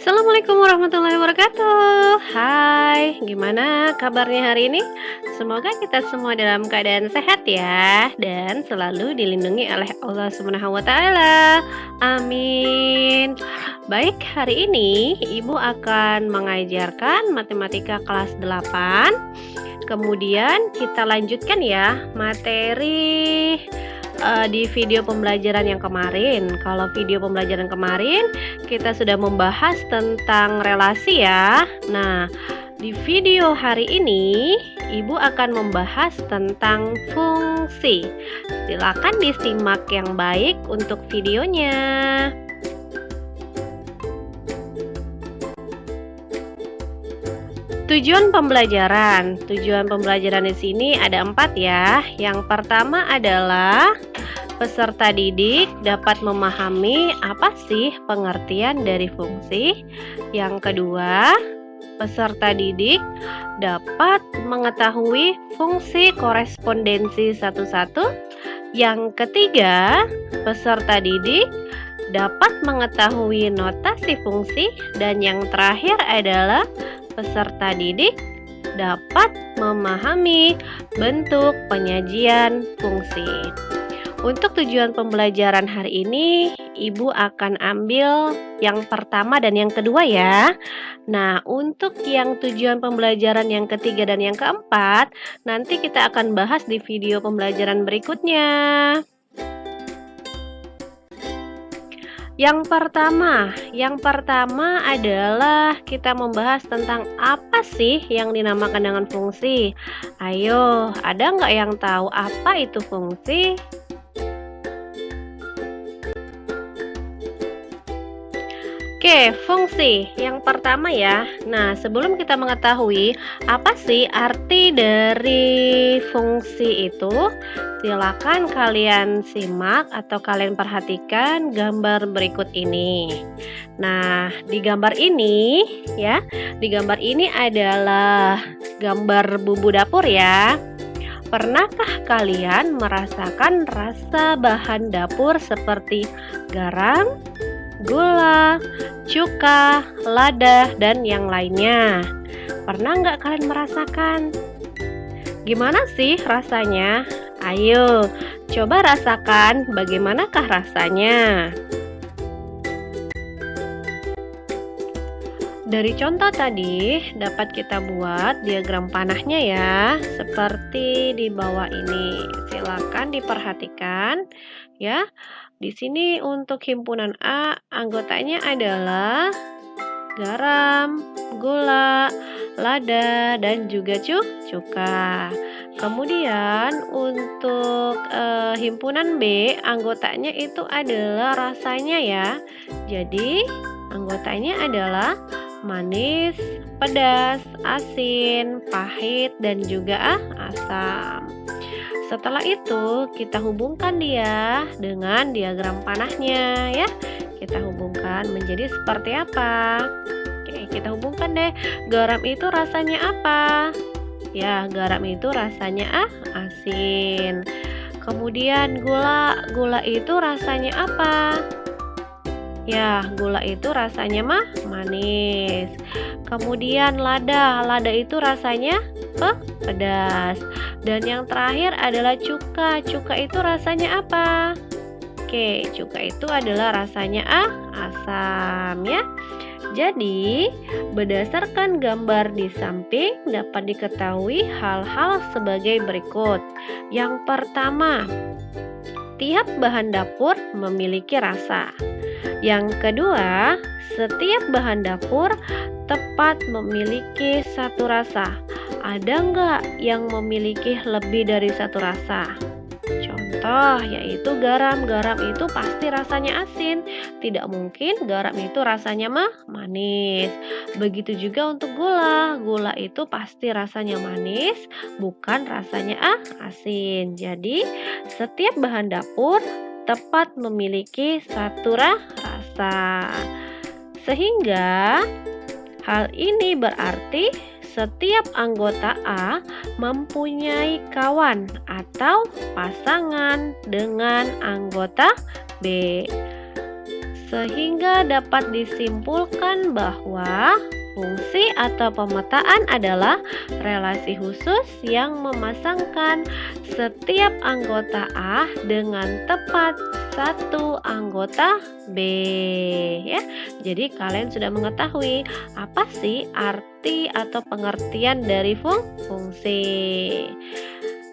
Assalamualaikum warahmatullahi wabarakatuh. Hai, gimana kabarnya hari ini? Semoga kita semua dalam keadaan sehat ya dan selalu dilindungi oleh Allah Subhanahu wa taala. Amin. Baik, hari ini Ibu akan mengajarkan matematika kelas 8. Kemudian kita lanjutkan ya materi di video pembelajaran yang kemarin. Kalau video pembelajaran kemarin kita sudah membahas tentang relasi ya. Nah, di video hari ini Ibu akan membahas tentang fungsi. Silakan disimak yang baik untuk videonya. Tujuan pembelajaran di sini ada 4 ya. Yang pertama adalah peserta didik dapat memahami apa sih pengertian dari fungsi. Yang kedua, peserta didik dapat mengetahui fungsi korespondensi satu-satu. Yang ketiga, peserta didik dapat mengetahui notasi fungsi. Dan yang terakhir adalah peserta didik dapat memahami bentuk penyajian fungsi. Untuk tujuan pembelajaran hari ini, Ibu akan ambil yang pertama dan yang kedua ya. Nah, untuk yang tujuan pembelajaran yang ketiga dan yang keempat, nanti kita akan bahas di video pembelajaran berikutnya. Yang pertama adalah kita membahas tentang apa sih yang dinamakan dengan fungsi. Ayo, ada nggak yang tahu apa itu fungsi? Oke, fungsi yang pertama ya. Nah, sebelum kita mengetahui apa sih arti dari fungsi itu, silakan kalian simak atau kalian perhatikan gambar berikut ini. Nah, di gambar ini ya, di gambar ini adalah gambar bumbu dapur ya. Pernahkah kalian merasakan rasa bahan dapur seperti garam, gula, cuka, lada, dan yang lainnya? Pernah nggak kalian merasakan? Gimana sih rasanya? Ayo, coba rasakan bagaimanakah rasanya. Dari contoh tadi dapat kita buat diagram panahnya ya, seperti di bawah ini. Silakan diperhatikan ya. Di sini untuk himpunan A, anggotanya adalah garam, gula, lada, dan juga cuka. Kemudian untuk himpunan B, anggotanya itu adalah rasanya ya. Jadi anggotanya adalah manis, pedas, asin, pahit, dan juga asam. Setelah itu kita hubungkan dia dengan diagram panahnya ya. Kita hubungkan menjadi seperti apa? Oke, kita hubungkan deh. Garam itu rasanya apa? Ya, garam itu rasanya asin. Kemudian gula itu rasanya apa? Ya, gula itu rasanya manis. Kemudian lada itu rasanya pedas. Dan yang terakhir adalah cuka. Cuka itu rasanya apa? Oke, cuka itu adalah rasanya asam ya. Jadi, berdasarkan gambar di samping dapat diketahui hal-hal sebagai berikut. Yang pertama, tiap bahan dapur memiliki rasa. Yang kedua, setiap bahan dapur tepat memiliki satu rasa. Ada nggak yang memiliki lebih dari satu rasa? Contoh yaitu garam. Garam itu pasti rasanya asin. Tidak mungkin garam itu rasanya manis. Begitu juga untuk gula. Gula itu pasti rasanya manis, bukan rasanya asin. Jadi setiap bahan dapur tepat memiliki satu rasa. Sehingga hal ini berarti setiap anggota A mempunyai kawan atau pasangan dengan anggota B. Sehingga dapat disimpulkan bahwa fungsi atau pemetaan adalah relasi khusus yang memasangkan setiap anggota A dengan tepat satu anggota B, ya. Jadi kalian sudah mengetahui apa sih arti atau pengertian dari fungsi.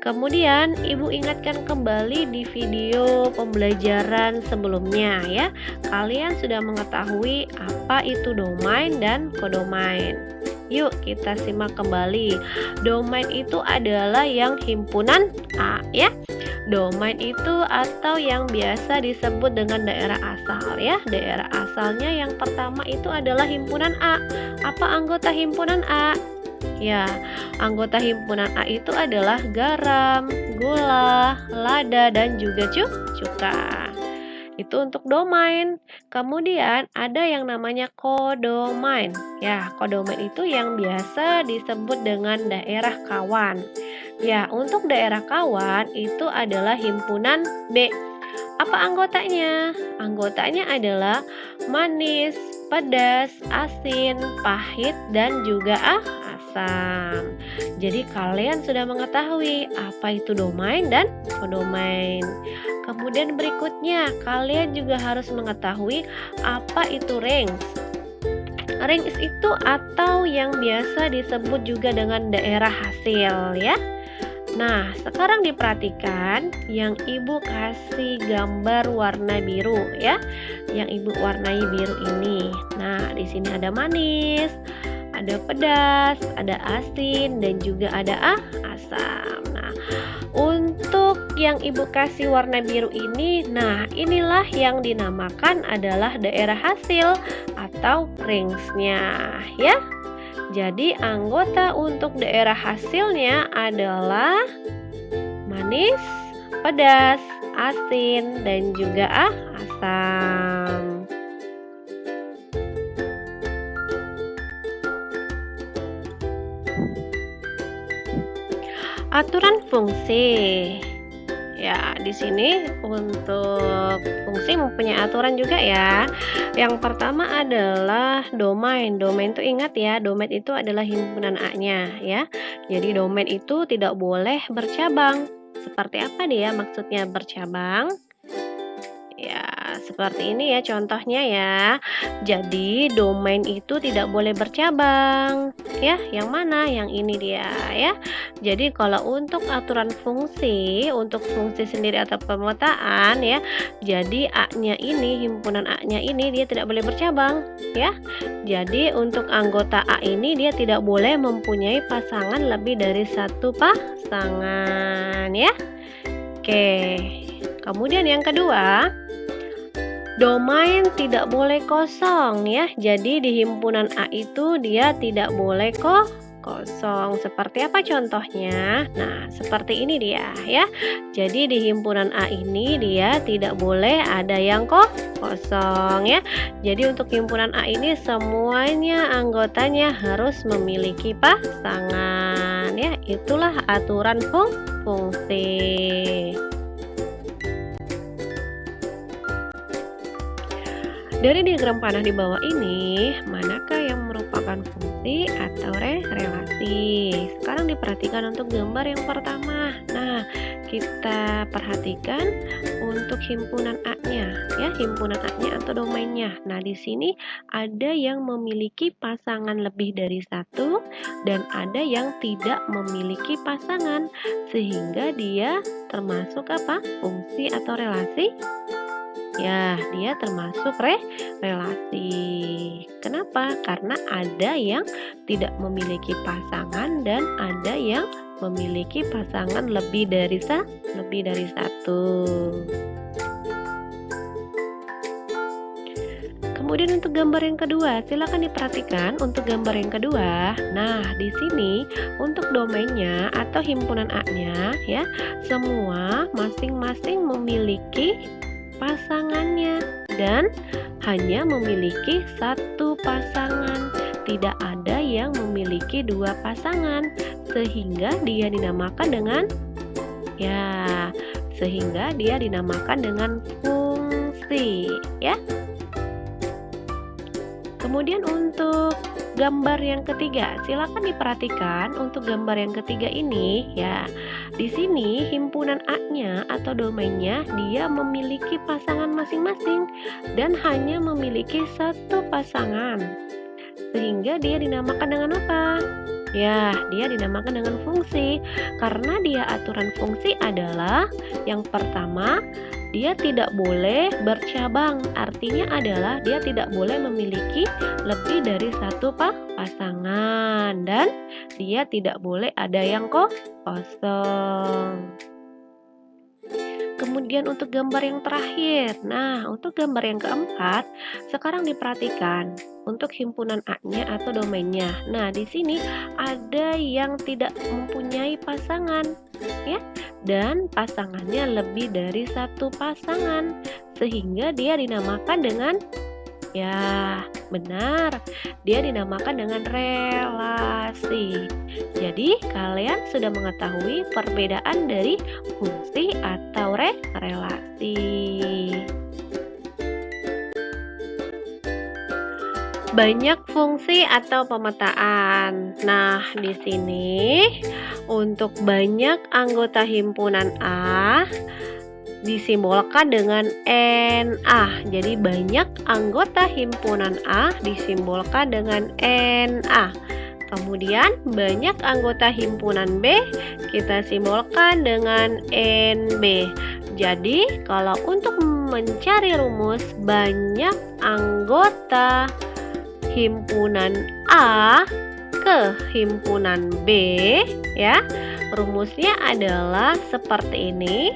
Kemudian Ibu ingatkan kembali di video pembelajaran sebelumnya ya. Kalian sudah mengetahui apa itu domain dan kodomain. Yuk kita simak kembali. Domain itu adalah yang himpunan A ya. Domain itu atau yang biasa disebut dengan daerah asal ya. Daerah asalnya yang pertama itu adalah himpunan A. Apa anggota himpunan A? Ya, anggota himpunan A itu adalah garam, gula, lada, dan juga cuka. Itu untuk domain. Kemudian ada yang namanya kodomain. Ya, kodomain itu yang biasa disebut dengan daerah kawan. Ya, untuk daerah kawan itu adalah himpunan B. Apa anggotanya? Anggotanya adalah manis, pedas, asin, pahit, dan juga asam. Jadi kalian sudah mengetahui apa itu domain dan kodomain. Kemudian berikutnya kalian juga harus mengetahui apa itu range. Range itu atau yang biasa disebut juga dengan daerah hasil ya. Nah, sekarang diperhatikan yang Ibu kasih gambar warna biru ya. Yang Ibu warnai biru ini. Nah, di sini ada manis, ada pedas, ada asin, dan juga ada asam. Nah, untuk yang Ibu kasih warna biru ini, nah inilah yang dinamakan adalah daerah hasil atau range-nya ya. Jadi anggota untuk daerah hasilnya adalah manis, pedas, asin, dan juga asam. Aturan fungsi. Ya, di sini untuk fungsi mempunyai aturan juga ya. Yang pertama adalah domain. Domain itu ingat ya, domain itu adalah himpunan A-nya ya. Jadi domain itu tidak boleh bercabang. Seperti apa dia maksudnya bercabang? Ya, seperti ini ya contohnya ya. Jadi domain itu tidak boleh bercabang. Ya, yang mana? Yang ini dia ya. Jadi kalau untuk aturan fungsi, untuk fungsi sendiri atau pemetaan ya. Jadi A-nya ini, himpunan A-nya ini dia tidak boleh bercabang ya. Jadi untuk anggota A ini dia tidak boleh mempunyai pasangan lebih dari satu pasangan ya. Oke. Kemudian yang kedua, domain tidak boleh kosong ya. Jadi di himpunan A itu dia tidak boleh kosong. Seperti apa contohnya? Nah, seperti ini dia ya. Jadi di himpunan A ini dia tidak boleh ada yang kosong ya. Jadi untuk himpunan A ini semuanya anggotanya harus memiliki pasangan ya. Itulah aturan fungsi. Dari diagram panah di bawah ini, manakah yang merupakan fungsi atau relasi? Sekarang diperhatikan untuk gambar yang pertama. Nah, kita perhatikan untuk himpunan A-nya, ya, himpunan A-nya atau domainnya. Nah, di sini ada yang memiliki pasangan lebih dari satu dan ada yang tidak memiliki pasangan, sehingga dia termasuk apa? Fungsi atau relasi? Ya, dia termasuk relasi. Kenapa? Karena ada yang tidak memiliki pasangan dan ada yang memiliki pasangan lebih dari satu. Kemudian untuk gambar yang kedua, silakan diperhatikan untuk gambar yang kedua. Nah, di sini untuk domainnya atau himpunan A-nya ya, semua masing-masing memiliki pasangannya dan hanya memiliki satu pasangan, tidak ada yang memiliki dua pasangan, sehingga dia dinamakan dengan fungsi ya. Kemudian untuk gambar yang ketiga, silakan diperhatikan untuk gambar yang ketiga ini ya. Di sini himpunan A-nya atau domainnya dia memiliki pasangan masing-masing dan hanya memiliki satu pasangan. Sehingga dia dinamakan dengan apa? Ya, dia dinamakan dengan fungsi. Karena dia aturan fungsi adalah yang pertama, dia tidak boleh bercabang. Artinya adalah dia tidak boleh memiliki lebih dari satu pasangan dan dia tidak boleh ada yang kosong. Kemudian untuk gambar yang terakhir. Nah, untuk gambar yang keempat, sekarang diperhatikan untuk himpunan A-nya atau domainnya. Nah, di sini ada yang tidak mempunyai pasangan, ya. Dan pasangannya lebih dari satu pasangan, sehingga dia dinamakan dengan ya, benar. Dia dinamakan dengan relasi. Jadi, kalian sudah mengetahui perbedaan dari fungsi atau relasi. Banyak fungsi atau pemetaan. Nah, di sini untuk banyak anggota himpunan A disimbolkan dengan NA. Jadi banyak anggota himpunan A disimbolkan dengan NA. Kemudian banyak anggota himpunan B kita simbolkan dengan NB. Jadi kalau untuk mencari rumus banyak anggota himpunan A ke himpunan B ya, rumusnya adalah seperti ini.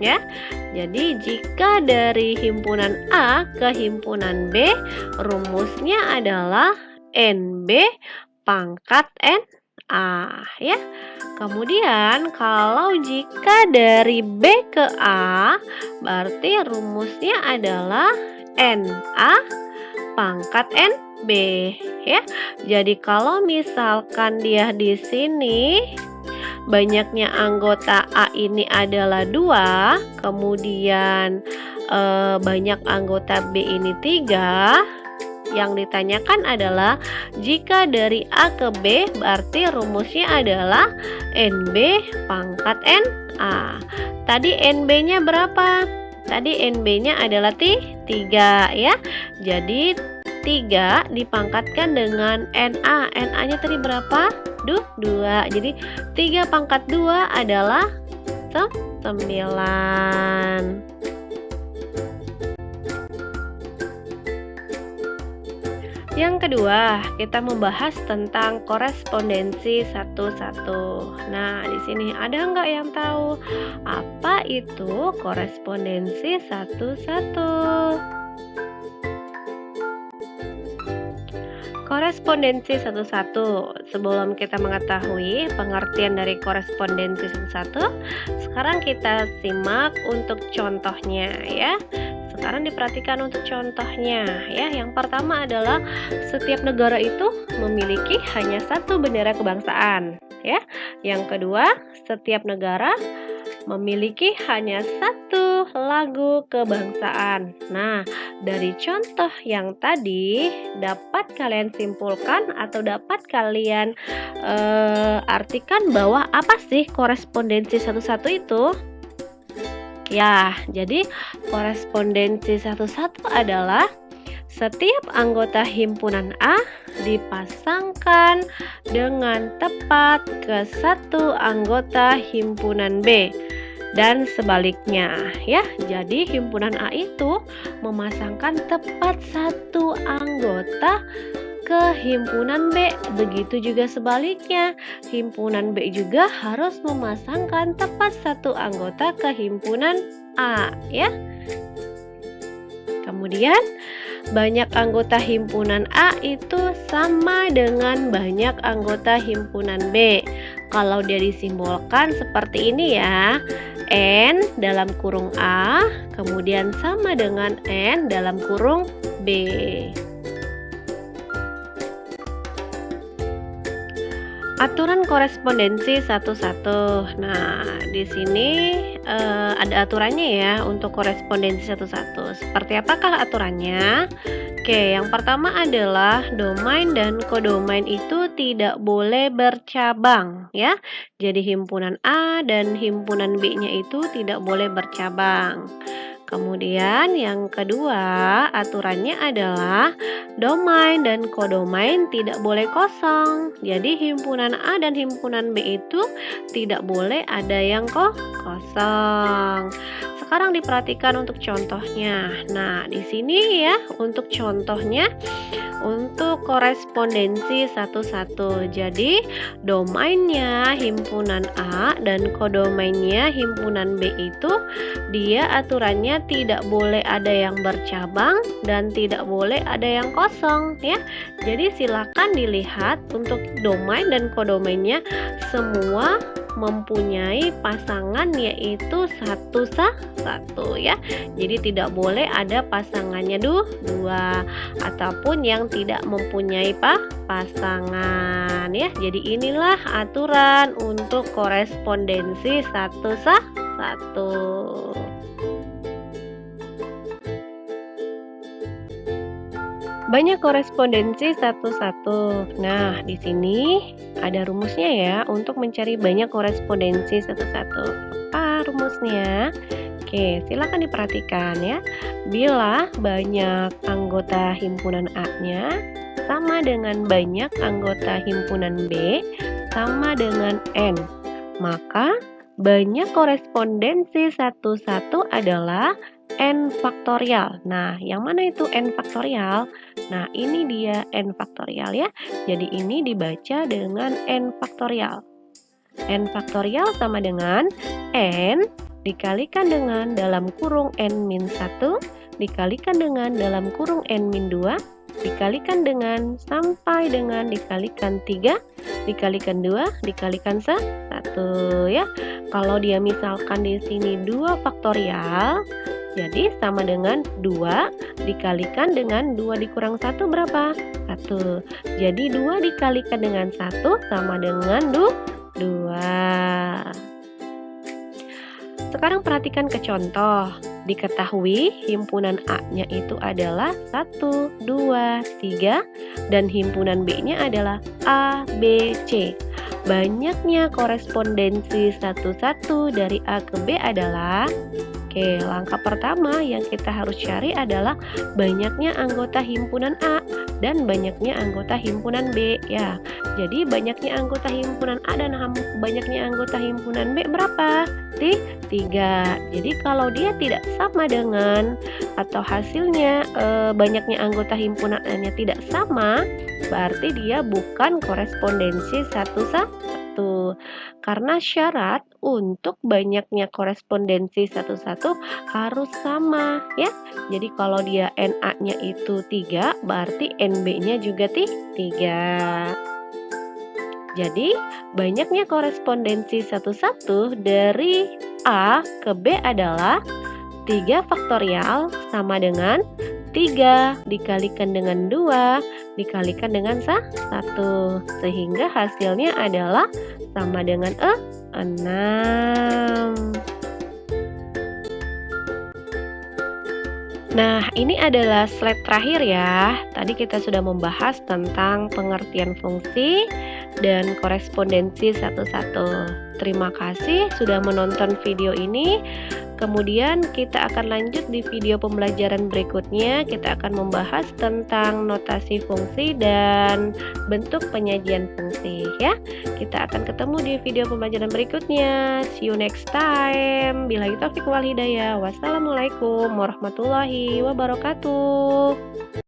Ya, jadi jika dari himpunan A ke himpunan B, rumusnya adalah NB pangkat NA ya. Kemudian kalau jika dari B ke A, berarti rumusnya adalah NA pangkat NB ya. Jadi kalau misalkan dia di sini banyaknya anggota A ini adalah 2, kemudian banyak anggota B ini 3. Yang ditanyakan adalah jika dari A ke B berarti rumusnya adalah NB pangkat NA. Tadi NB-nya berapa? Tadi NB-nya adalah 3 ya. Jadi 3 dipangkatkan dengan NA. NA-nya tadi berapa? 2. Jadi 3 pangkat 2 adalah 9. Yang kedua, kita membahas tentang korespondensi satu-satu. Nah, di sini ada nggak yang tahu apa itu korespondensi satu-satu? Korespondensi satu-satu. Sebelum kita mengetahui pengertian dari korespondensi satu-satu, sekarang kita simak untuk contohnya ya. Sekarang diperhatikan untuk contohnya ya. Yang pertama adalah setiap negara itu memiliki hanya satu bendera kebangsaan ya. Yang kedua, setiap negara memiliki hanya satu lagu kebangsaan. Nah, dari contoh yang tadi dapat kalian simpulkan atau dapat kalian artikan bahwa apa sih korespondensi satu-satu itu? Ya, jadi korespondensi satu-satu adalah setiap anggota himpunan A dipasangkan dengan tepat ke satu anggota himpunan B dan sebaliknya ya. Jadi himpunan A itu memasangkan tepat satu anggota ke himpunan B. Begitu juga sebaliknya, himpunan B juga harus memasangkan tepat satu anggota ke himpunan A ya. Kemudian banyak anggota himpunan A itu sama dengan banyak anggota himpunan B. Kalau dia disimbolkan seperti ini ya, N dalam kurung A, kemudian sama dengan N dalam kurung B. Aturan korespondensi satu-satu. Nah, di sini ada aturannya ya untuk korespondensi satu-satu. Seperti apakah aturannya? Oke, yang pertama adalah domain dan kodomain itu tidak boleh bercabang ya. Jadi himpunan A dan himpunan B-nya itu tidak boleh bercabang. Kemudian yang kedua, aturannya adalah domain dan kodomain tidak boleh kosong. Jadi himpunan A dan himpunan B itu tidak boleh ada yang kosong. Sekarang diperhatikan untuk contohnya. Nah, di sini ya untuk contohnya untuk korespondensi satu-satu. Jadi domainnya himpunan A dan kodomainnya himpunan B itu dia aturannya tidak boleh ada yang bercabang dan tidak boleh ada yang kosong ya. Jadi silakan dilihat untuk domain dan kodomainnya semua mempunyai pasangan yaitu satu ya. Jadi tidak boleh ada pasangannya dua ataupun yang tidak mempunyai pasangan ya. Jadi inilah aturan untuk korespondensi satu. Banyak korespondensi satu-satu. Nah, di sini ada rumusnya ya untuk mencari banyak korespondensi satu-satu. Apa rumusnya? Oke, silakan diperhatikan ya. Bila banyak anggota himpunan A-nya sama dengan banyak anggota himpunan B sama dengan N, maka banyak korespondensi satu-satu adalah N faktorial. Nah, yang mana itu N faktorial? Nah, ini dia N faktorial ya. Jadi ini dibaca dengan N faktorial. N faktorial sama dengan N dikalikan dengan dalam kurung N-1 dikalikan dengan dalam kurung N-2 dikalikan dengan sampai dengan dikalikan 3 dikalikan 2 dikalikan 1 ya. Kalau dia misalkan di sini 2 faktorial, jadi sama dengan 2 dikalikan dengan 2 dikurang 1 berapa? 1. Jadi 2 dikalikan dengan 1 sama dengan 2. Sekarang perhatikan ke contoh. Diketahui himpunan A-nya itu adalah 1, 2, 3 dan himpunan B-nya adalah A, B, C. Banyaknya korespondensi satu-satu dari A ke B adalah langkah pertama yang kita harus cari adalah banyaknya anggota himpunan A dan banyaknya anggota himpunan B ya. Jadi banyaknya anggota himpunan A dan banyaknya anggota himpunan B berapa? 3. Jadi kalau dia tidak sama dengan atau hasilnya banyaknya anggota himpunannya tidak sama, berarti dia bukan korespondensi satu-satu. Karena syarat untuk banyaknya korespondensi satu-satu harus sama ya. Jadi kalau dia NA-nya itu 3, berarti NB-nya juga 3. Jadi banyaknya korespondensi satu-satu dari A ke B adalah 3 faktorial sama dengan 3 dikalikan dengan 2 dikalikan dengan 1. Sehingga hasilnya adalah sama dengan 6. Nah, ini adalah slide terakhir ya. Tadi kita sudah membahas tentang pengertian fungsi dan korespondensi satu-satu. Terima kasih sudah menonton video ini. Kemudian kita akan lanjut di video pembelajaran berikutnya. Kita akan membahas tentang notasi fungsi dan bentuk penyajian fungsi ya. Kita akan ketemu di video pembelajaran berikutnya. See you next time. Billahi taufiq wal hidayah. Wassalamualaikum warahmatullahi wabarakatuh.